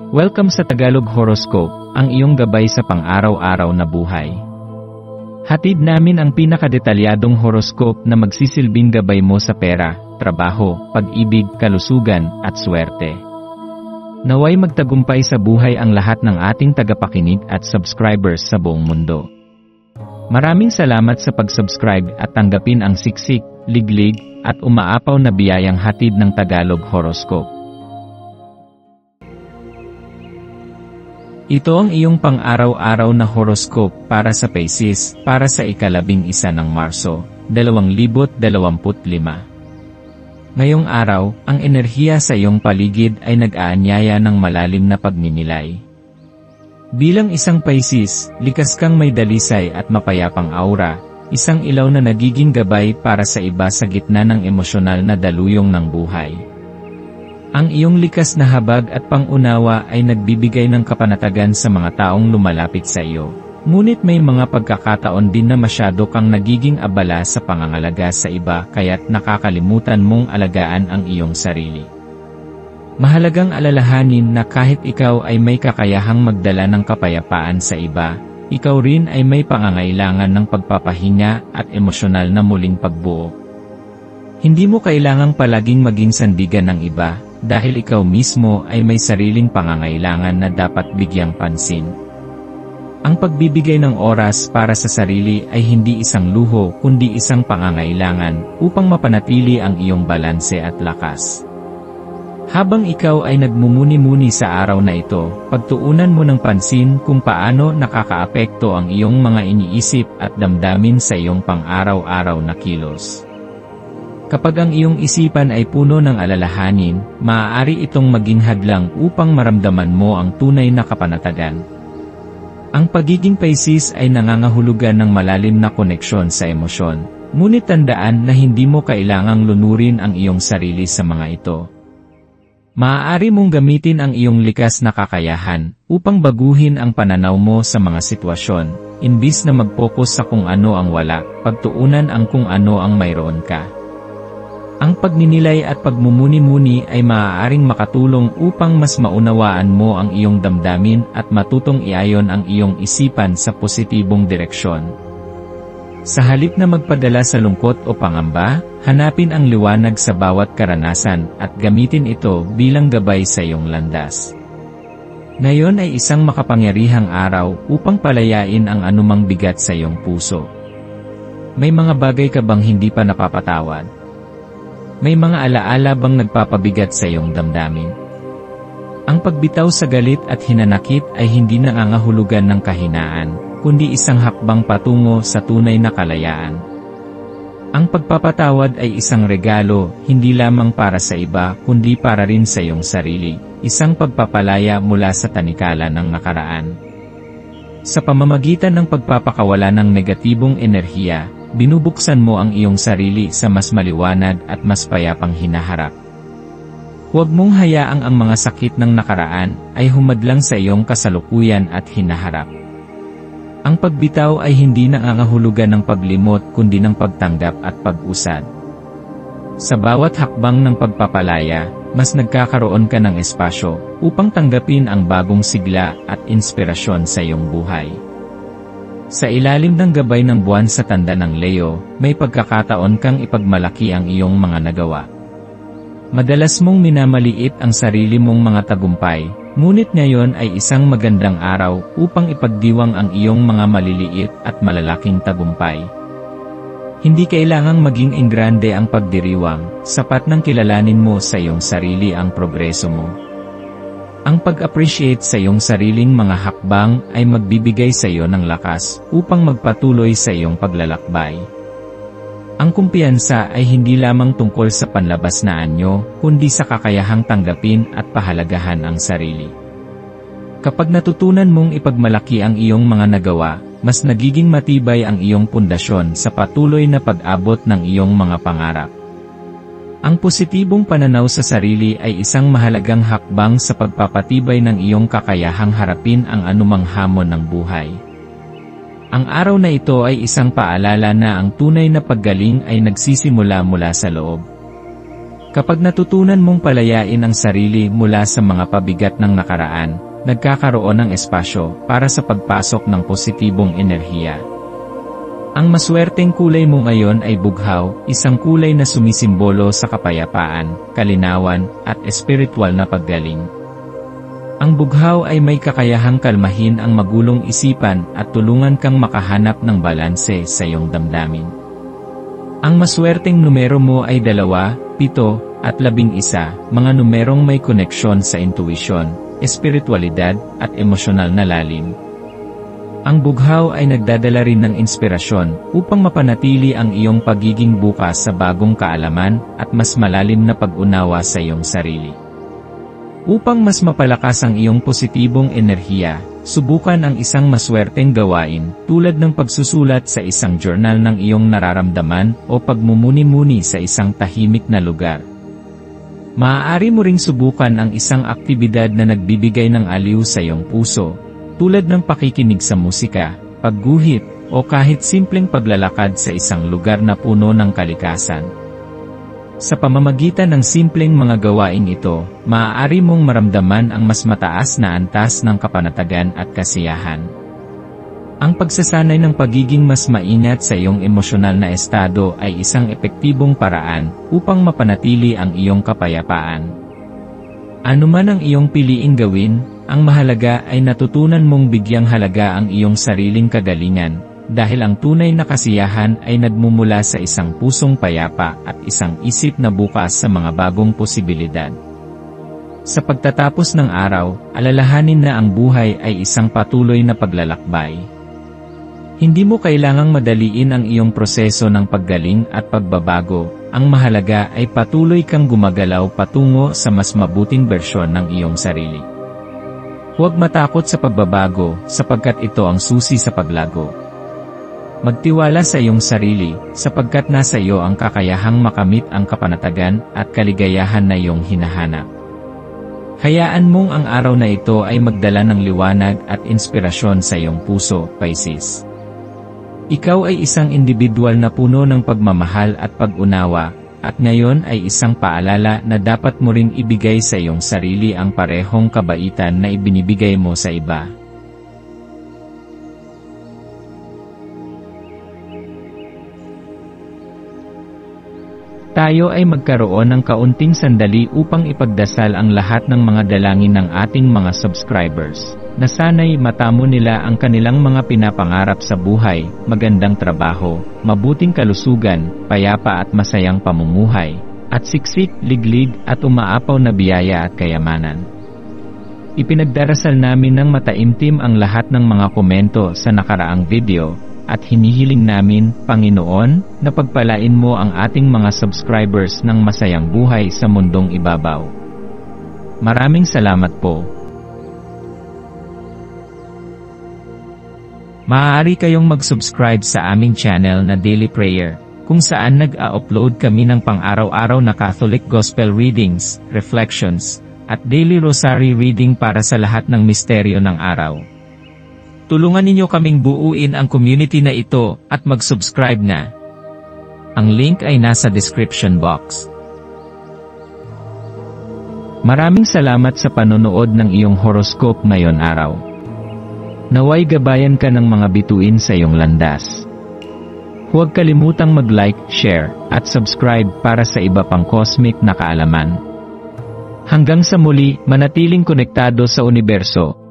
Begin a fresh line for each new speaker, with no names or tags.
Welcome sa Tagalog Horoscope, ang iyong gabay sa pang-araw-araw na buhay. Hatid namin ang pinakadetalyadong horoscope na magsisilbing gabay mo sa pera, trabaho, pag-ibig, kalusugan, at swerte. Naway magtagumpay sa buhay ang lahat ng ating tagapakinig at subscribers sa buong mundo. Maraming salamat sa pag-subscribe at tanggapin ang siksik, liglig, at umaapaw na biyayang hatid ng Tagalog Horoscope. Ito ang iyong pang-araw-araw na horoscope para sa Pisces, para sa ika-11 ng Marso, 2025. Ngayong araw, ang enerhiya sa iyong paligid ay nag-aanyaya ng malalim na pagninilay. Bilang isang Pisces, likas kang may dalisay at mapayapang aura, isang ilaw na nagiging gabay para sa iba sa gitna ng emosyonal na daluyong ng buhay. Ang iyong likas na habag at pangunawa ay nagbibigay ng kapanatagan sa mga taong lumalapit sa iyo. Ngunit may mga pagkakataon din na masyado kang nagiging abala sa pangangalaga sa iba kaya't nakakalimutan mong alagaan ang iyong sarili. Mahalagang alalahanin na kahit ikaw ay may kakayahang magdala ng kapayapaan sa iba, ikaw rin ay may pangangailangan ng pagpapahinga at emosyonal na muling pagbuo. Hindi mo kailangang palaging maging sandigan ng iba, dahil ikaw mismo ay may sariling pangangailangan na dapat bigyang pansin. Ang pagbibigay ng oras para sa sarili ay hindi isang luho kundi isang pangangailangan upang mapanatili ang iyong balanse at lakas. Habang ikaw ay nagmumuni-muni sa araw na ito, pagtuunan mo ng pansin kung paano nakakaapekto ang iyong mga iniisip at damdamin sa iyong pang-araw-araw na kilos. Kapag ang iyong isipan ay puno ng alalahanin, maaari itong maging hadlang upang maramdaman mo ang tunay na kapanatagan. Ang pagiging Pisces ay nangangahulugan ng malalim na koneksyon sa emosyon, ngunit tandaan na hindi mo kailangang lunurin ang iyong sarili sa mga ito. Maaari mong gamitin ang iyong likas na kakayahan upang baguhin ang pananaw mo sa mga sitwasyon, imbis na mag-focus sa kung ano ang wala, pagtuunan ang kung ano ang mayroon ka. Ang pagninilay at pagmumuni-muni ay maaaring makatulong upang mas maunawaan mo ang iyong damdamin at matutong iayon ang iyong isipan sa positibong direksyon. Sa halip na magpadala sa lungkot o pangamba, hanapin ang liwanag sa bawat karanasan at gamitin ito bilang gabay sa iyong landas. Ngayon ay isang makapangyarihang araw upang palayain ang anumang bigat sa iyong puso. May mga bagay ka bang hindi pa napapatawad? May mga alaala bang nagpapabigat sa iyong damdamin? Ang pagbitaw sa galit at hinanakit ay hindi nangangahulugan ng kahinaan, kundi isang hakbang patungo sa tunay na kalayaan. Ang pagpapatawad ay isang regalo, hindi lamang para sa iba, kundi para rin sa iyong sarili, isang pagpapalaya mula sa tanikala ng nakaraan. Sa pamamagitan ng pagpapakawala ng negatibong enerhiya, binubuksan mo ang iyong sarili sa mas maliwanag at mas payapang hinaharap. Huwag mong hayaang ang mga sakit ng nakaraan ay humadlang sa iyong kasalukuyan at hinaharap. Ang pagbitaw ay hindi nangangahulugan ng paglimot kundi ng pagtanggap at pag-usad. Sa bawat hakbang ng pagpapalaya, mas nagkakaroon ka ng espasyo upang tanggapin ang bagong sigla at inspirasyon sa iyong buhay. Sa ilalim ng gabay ng buwan sa tanda ng Leo, may pagkakataon kang ipagmalaki ang iyong mga nagawa. Madalas mong minamaliit ang sarili mong mga tagumpay, ngunit ngayon ay isang magandang araw upang ipagdiwang ang iyong mga maliliit at malalaking tagumpay. Hindi kailangang maging engrande ang pagdiriwang, sapat nang kilalanin mo sa iyong sarili ang progreso mo. Ang pag-appreciate sa iyong sariling mga hakbang ay magbibigay sa iyo ng lakas upang magpatuloy sa iyong paglalakbay. Ang kumpiyansa ay hindi lamang tungkol sa panlabas na anyo, kundi sa kakayahang tanggapin at pahalagahan ang sarili. Kapag natutunan mong ipagmalaki ang iyong mga nagawa, mas nagiging matibay ang iyong pundasyon sa patuloy na pag-abot ng iyong mga pangarap. Ang positibong pananaw sa sarili ay isang mahalagang hakbang sa pagpapatibay ng iyong kakayahang harapin ang anumang hamon ng buhay. Ang araw na ito ay isang paalala na ang tunay na paggaling ay nagsisimula mula sa loob. Kapag natutunan mong palayain ang sarili mula sa mga pabigat ng nakaraan, nagkakaroon ng espasyo para sa pagpasok ng positibong enerhiya. Ang maswerteng kulay mo ngayon ay bughaw, isang kulay na sumisimbolo sa kapayapaan, kalinawan, at espiritual na paggaling. Ang bughaw ay may kakayahang kalmahin ang magulong isipan at tulungan kang makahanap ng balanse sa iyong damdamin. Ang maswerteng numero mo ay 2, 7, at 11, mga numerong may koneksyon sa intuisyon, espiritualidad, at emosyonal na lalim. Ang bughaw ay nagdadala rin ng inspirasyon upang mapanatili ang iyong pagiging bukas sa bagong kaalaman at mas malalim na pag-unawa sa iyong sarili. Upang mas mapalakas ang iyong positibong enerhiya, subukan ang isang maswerteng gawain tulad ng pagsusulat sa isang journal ng iyong nararamdaman o pagmumuni-muni sa isang tahimik na lugar. Maaari mo ring subukan ang isang aktibidad na nagbibigay ng aliw sa iyong puso, tulad ng pakikinig sa musika, pagguhit, o kahit simpleng paglalakad sa isang lugar na puno ng kalikasan. Sa pamamagitan ng simpleng mga gawain ito, maaari mong maramdaman ang mas mataas na antas ng kapanatagan at kasiyahan. Ang pagsasanay ng pagiging mas maingat sa iyong emosyonal na estado ay isang epektibong paraan upang mapanatili ang iyong kapayapaan. Ano man ang iyong piliing gawin, ang mahalaga ay natutunan mong bigyang halaga ang iyong sariling kagalingan, dahil ang tunay na kasiyahan ay nagmumula sa isang pusong payapa at isang isip na bukas sa mga bagong posibilidad. Sa pagtatapos ng araw, alalahanin na ang buhay ay isang patuloy na paglalakbay. Hindi mo kailangang madaliin ang iyong proseso ng paggaling at pagbabago, ang mahalaga ay patuloy kang gumagalaw patungo sa mas mabuting bersyon ng iyong sarili. Huwag matakot sa pagbabago, sapagkat ito ang susi sa paglago. Magtiwala sa iyong sarili, sapagkat nasa iyo ang kakayahang makamit ang kapanatagan at kaligayahan na iyong hinahanap. Hayaan mong ang araw na ito ay magdala ng liwanag at inspirasyon sa iyong puso, Pisces. Ikaw ay isang individual na puno ng pagmamahal at pag-unawa, at ngayon ay isang paalala na dapat mo ring ibigay sa iyong sarili ang parehong kabaitan na ibinibigay mo sa iba. Tayo ay magkaroon ng kaunting sandali upang ipagdasal ang lahat ng mga dalangin ng ating mga subscribers, na sana'y matamo nila ang kanilang mga pinapangarap sa buhay, magandang trabaho, mabuting kalusugan, payapa at masayang pamumuhay, at siksik, liglig at umaapaw na biyaya at kayamanan. Ipinagdarasal namin ng mataimtim ang lahat ng mga komento sa nakaraang video, at hinihiling namin, Panginoon, na pagpalain mo ang ating mga subscribers ng masayang buhay sa mundong ibabaw. Maraming salamat po. Maaari kayong mag-subscribe sa aming channel na Daily Prayer, kung saan nag-a-upload kami ng pang-araw-araw na Catholic Gospel Readings, Reflections, at Daily Rosary Reading para sa lahat ng misteryo ng araw. Tulungan ninyo kaming buuin ang community na ito at mag-subscribe na. Ang link ay nasa description box. Maraming salamat sa panonood ng iyong horoscope ngayon araw. Naway gabayan ka ng mga bituin sa iyong landas. Huwag kalimutang mag-like, share, at subscribe para sa iba pang cosmic na kaalaman. Hanggang sa muli, manatiling konektado sa universo.